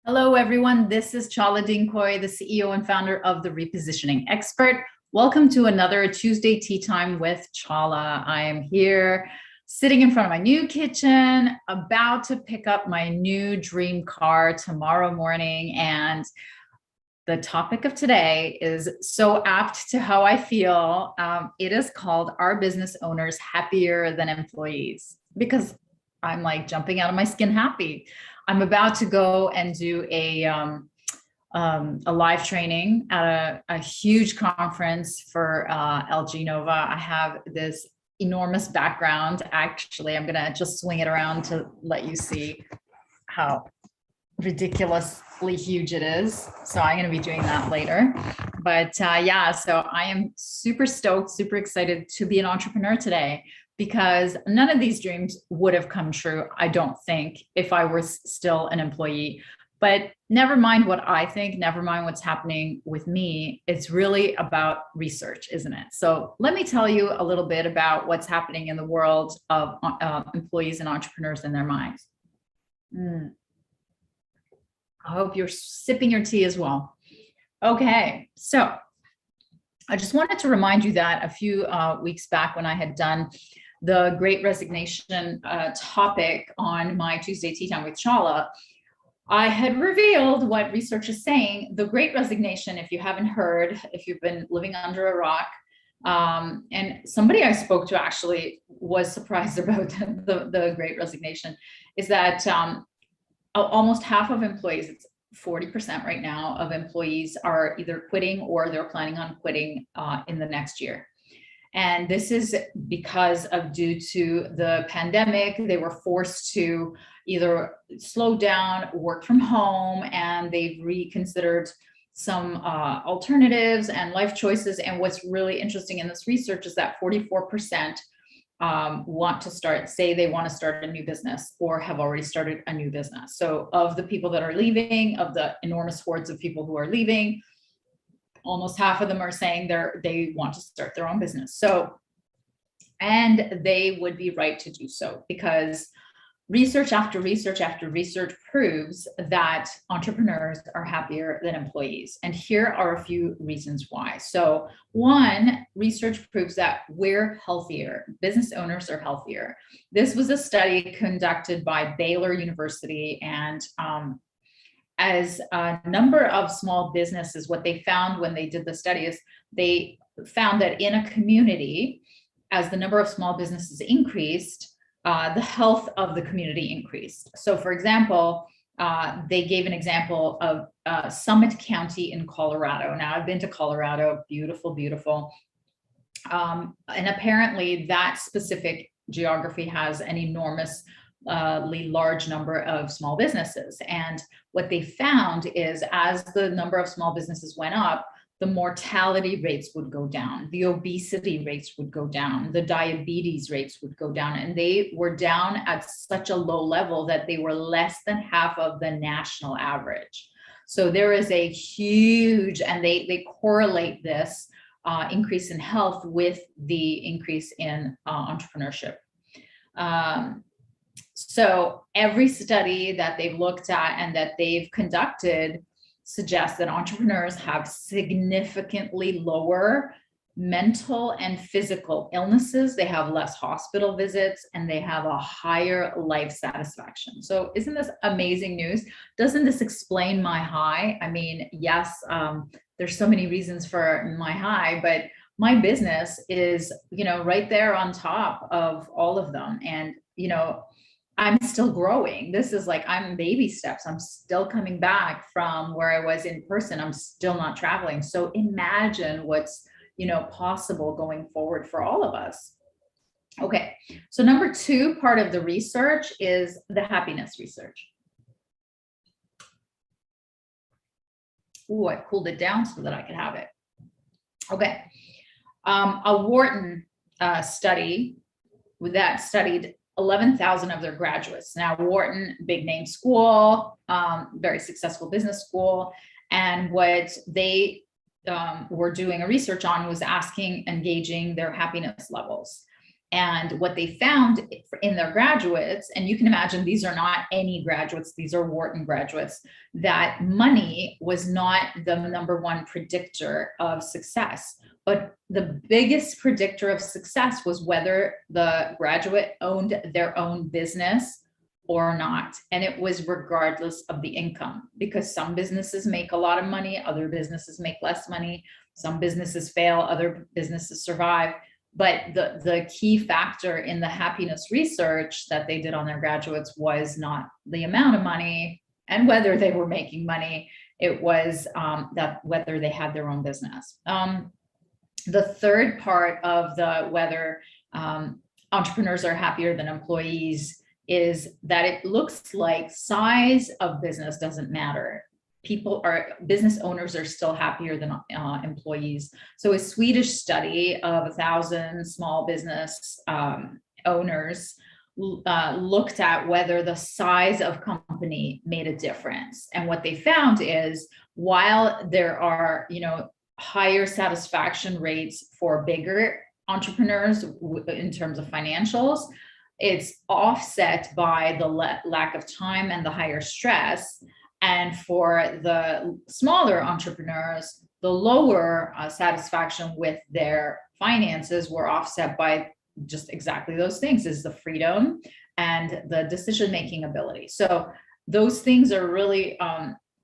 Hello, everyone. This is Chala, the CEO and founder of The Repositioning Expert. Welcome to another Tuesday Tea Time with Chala. I am here sitting in front of my new kitchen, about to pick up my new dream car tomorrow morning. And the topic of today is so apt to how I feel. It is called "Are Business Owners Happier Than Employees?" Because I'm like jumping out of my skin happy. I'm about to go and do a live training at a huge conference for LG Nova. I have this enormous background. Actually, I'm gonna just swing it around to let you see how ridiculously huge it is. So I'm going to be doing that later. But yeah, so I am super stoked, super excited to be an entrepreneur today, because none of these dreams would have come true, I don't think, if I were still an employee. But never mind what I think, never mind what's happening with me. It's really about research, isn't it? So let me tell you a little bit about what's happening in the world of employees and entrepreneurs in their minds. I hope you're sipping your tea as well. Okay, so I just wanted to remind you that a few weeks back, when I had done the Great Resignation topic on my Tuesday Tea Time with Chala, I had revealed what research is saying. The Great Resignation, if you haven't heard, if you've been living under a rock, and somebody I spoke to actually was surprised about the Great Resignation, is that almost half of employees, it's 40% right now of employees, are either quitting or they're planning on quitting in the next year. And this is because of, due to the pandemic, they were forced to either slow down, work from home, and they've reconsidered some alternatives and life choices. And what's really interesting in this research is that 44% want to say they want to start a new business or have already started a new business. So of the people that are leaving, of the enormous hordes of people who are leaving, almost half of them are saying they want to start their own business. So, and they would be right to do so, because research after research after research proves that entrepreneurs are happier than employees. And here are a few reasons why. So one, research proves that we're healthier. Business owners are healthier. This was a study conducted by Baylor University, and as a number of small businesses, what they found when they did the study is they found that in a community, as the number of small businesses increased, the health of the community increased. So for example, they gave an example of Summit County in Colorado. Now I've been to Colorado, beautiful, beautiful. And apparently that specific geography has an enormously large number of small businesses. And what they found is, as the number of small businesses went up, the mortality rates would go down, the obesity rates would go down, the diabetes rates would go down, and they were down at such a low level that they were less than half of the national average. So there is a huge, and they correlate this increase in health with the increase in entrepreneurship. So every study that they've looked at and that they've conducted suggests that entrepreneurs have significantly lower mental and physical illnesses. They have less hospital visits, and they have a higher life satisfaction. So isn't this amazing news? Doesn't this explain my high? I mean, yes, there's so many reasons for my high, but my business is, right there on top of all of them. And, I'm still growing. This is like, I'm baby steps. I'm still coming back from where I was in person. I'm still not traveling. So imagine what's, possible going forward for all of us. Okay. So number two part of the research is the happiness research. Ooh, I cooled it down so that I could have it. Okay. A Wharton study that studied 11,000 of their graduates. Now, Wharton, big name school, very successful business school. And what they were doing a research on was gauging their happiness levels. And what they found in their graduates, and you can imagine these are not any graduates, these are Wharton graduates, that money was not the number one predictor of success. But the biggest predictor of success was whether the graduate owned their own business or not. And it was regardless of the income, because some businesses make a lot of money, other businesses make less money, some businesses fail, other businesses survive. But the key factor in the happiness research that they did on their graduates was not the amount of money and whether they were making money. It was that whether they had their own business. The third part of the whether entrepreneurs are happier than employees is that it looks like size of business doesn't matter. Business owners are still happier than employees. So a Swedish study of 1,000 small business owners looked at whether the size of company made a difference. And what they found is, while there are, higher satisfaction rates for bigger entrepreneurs in terms of financials, it's offset by the lack of time and the higher stress. And for the smaller entrepreneurs, the lower satisfaction with their finances were offset by just exactly those things, is the freedom and the decision-making ability. So those things are really,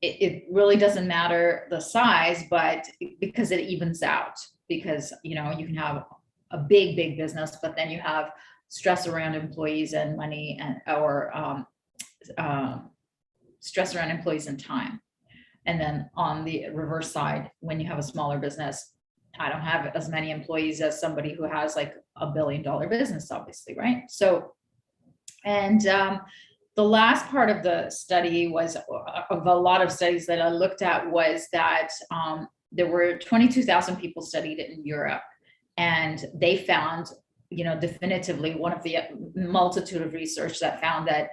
it really doesn't matter the size, but because it evens out, because, you can have a big business, but then you have stress around employees and money or stress around employees and time. And then on the reverse side, when you have a smaller business, I don't have as many employees as somebody who has like $1 billion business, obviously, right? So, and the last part of the study was, of a lot of studies that I looked at, was that there were 22,000 people studied in Europe, and they found, definitively, one of the multitude of research that found that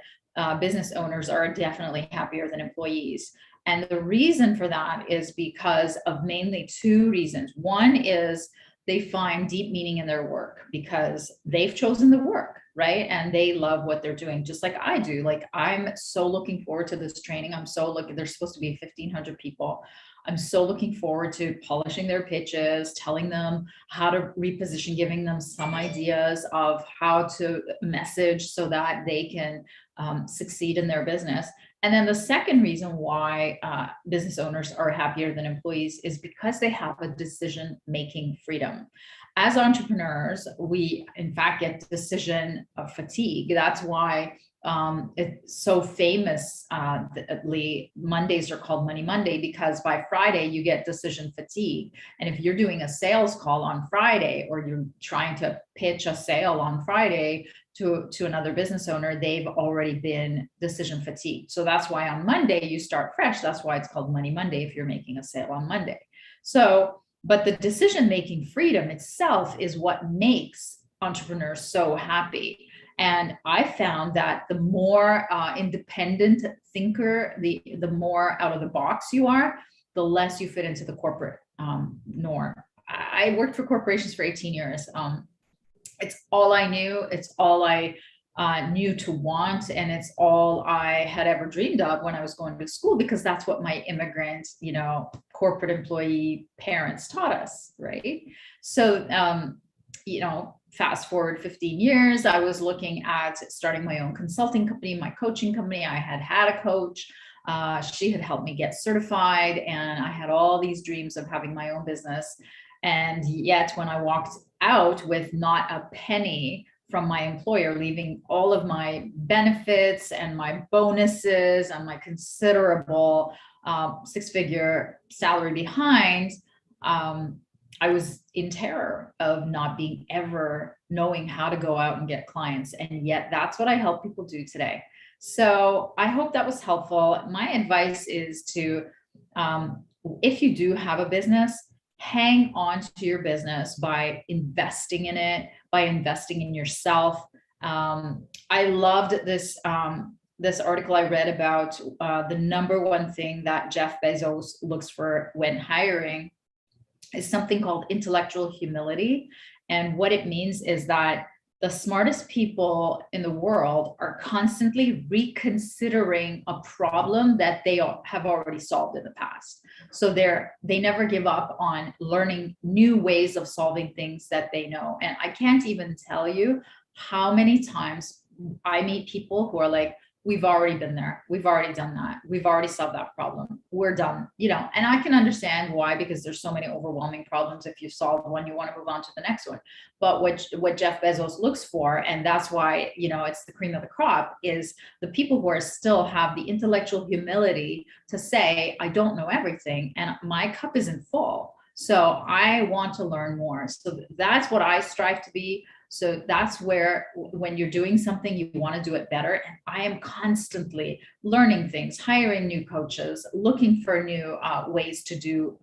business owners are definitely happier than employees. And the reason for that is because of mainly two reasons. One is they find deep meaning in their work because they've chosen the work, right? And they love what they're doing, just like I do. Like, I'm so looking forward to this training. There's supposed to be 1,500 people. I'm so looking forward to polishing their pitches, telling them how to reposition, giving them some ideas of how to message so that they can succeed in their business. And then the second reason why business owners are happier than employees is because they have a decision-making freedom. As entrepreneurs, we in fact get decision fatigue. That's why it's so famous. Mondays are called Money Monday, because by Friday you get decision fatigue. And if you're doing a sales call on Friday, or you're trying to pitch a sale on Friday to another business owner, they've already been decision fatigued. So that's why on Monday you start fresh. That's why it's called Money Monday if you're making a sale on Monday. So, but the decision-making freedom itself is what makes entrepreneurs so happy. And I found that the more independent thinker, the more out of the box you are, the less you fit into the corporate norm. I worked for corporations for 18 years. It's all I knew. It's all I knew to want. And it's all I had ever dreamed of when I was going to school, because that's what my immigrant, corporate employee parents taught us, right? So, fast forward 15 years, I was looking at starting my own consulting company, my coaching company. I had a coach. She had helped me get certified, and I had all these dreams of having my own business. And yet when I walked out with not a penny from my employer, leaving all of my benefits and my bonuses and my considerable six-figure salary behind, I was in terror of not being ever knowing how to go out and get clients. And yet that's what I help people do today. So I hope that was helpful. My advice is to, if you do have a business, hang on to your business by investing in it, by investing in yourself. I loved this article I read about the number one thing that Jeff Bezos looks for when hiring is something called intellectual humility. And what it means is that the smartest people in the world are constantly reconsidering a problem that they have already solved in the past. So they never give up on learning new ways of solving things that they know. And I can't even tell you how many times I meet people who are like, we've already been there. We've already done that. We've already solved that problem. We're done, and I can understand why, because there's so many overwhelming problems. If you solve one, you want to move on to the next one. But what Jeff Bezos looks for, and that's why, it's the cream of the crop, is the people who are still have the intellectual humility to say, I don't know everything and my cup isn't full. So I want to learn more. So that's what I strive to be. So that's where, when you're doing something, you want to do it better. And I am constantly learning things, hiring new coaches, looking for new ways to do,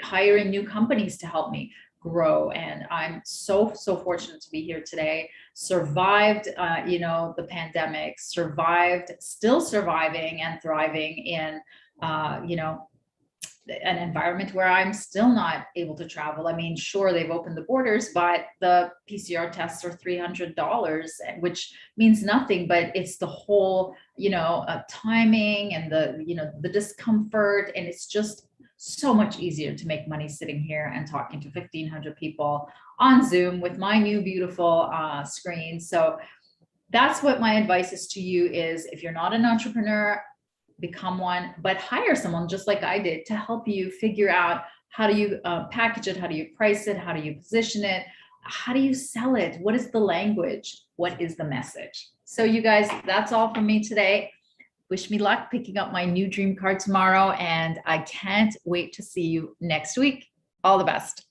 hiring new companies to help me grow. And I'm so fortunate to be here today. Survived, the pandemic, survived, still surviving and thriving in, an environment where I'm still not able to travel. I mean, sure, they've opened the borders, but the PCR tests are $300, which means nothing, but it's the whole, timing and the discomfort. And it's just so much easier to make money sitting here and talking to 1,500 people on Zoom with my new beautiful screen. So that's what my advice is to you is, if you're not an entrepreneur, become one, but hire someone just like I did to help you figure out how do you package it, how do you price it, how do you position it, how do you sell it, what is the language, what is the message. So you guys, that's all from me today. Wish me luck picking up my new dream card tomorrow, and I can't wait to see you next week. All the best.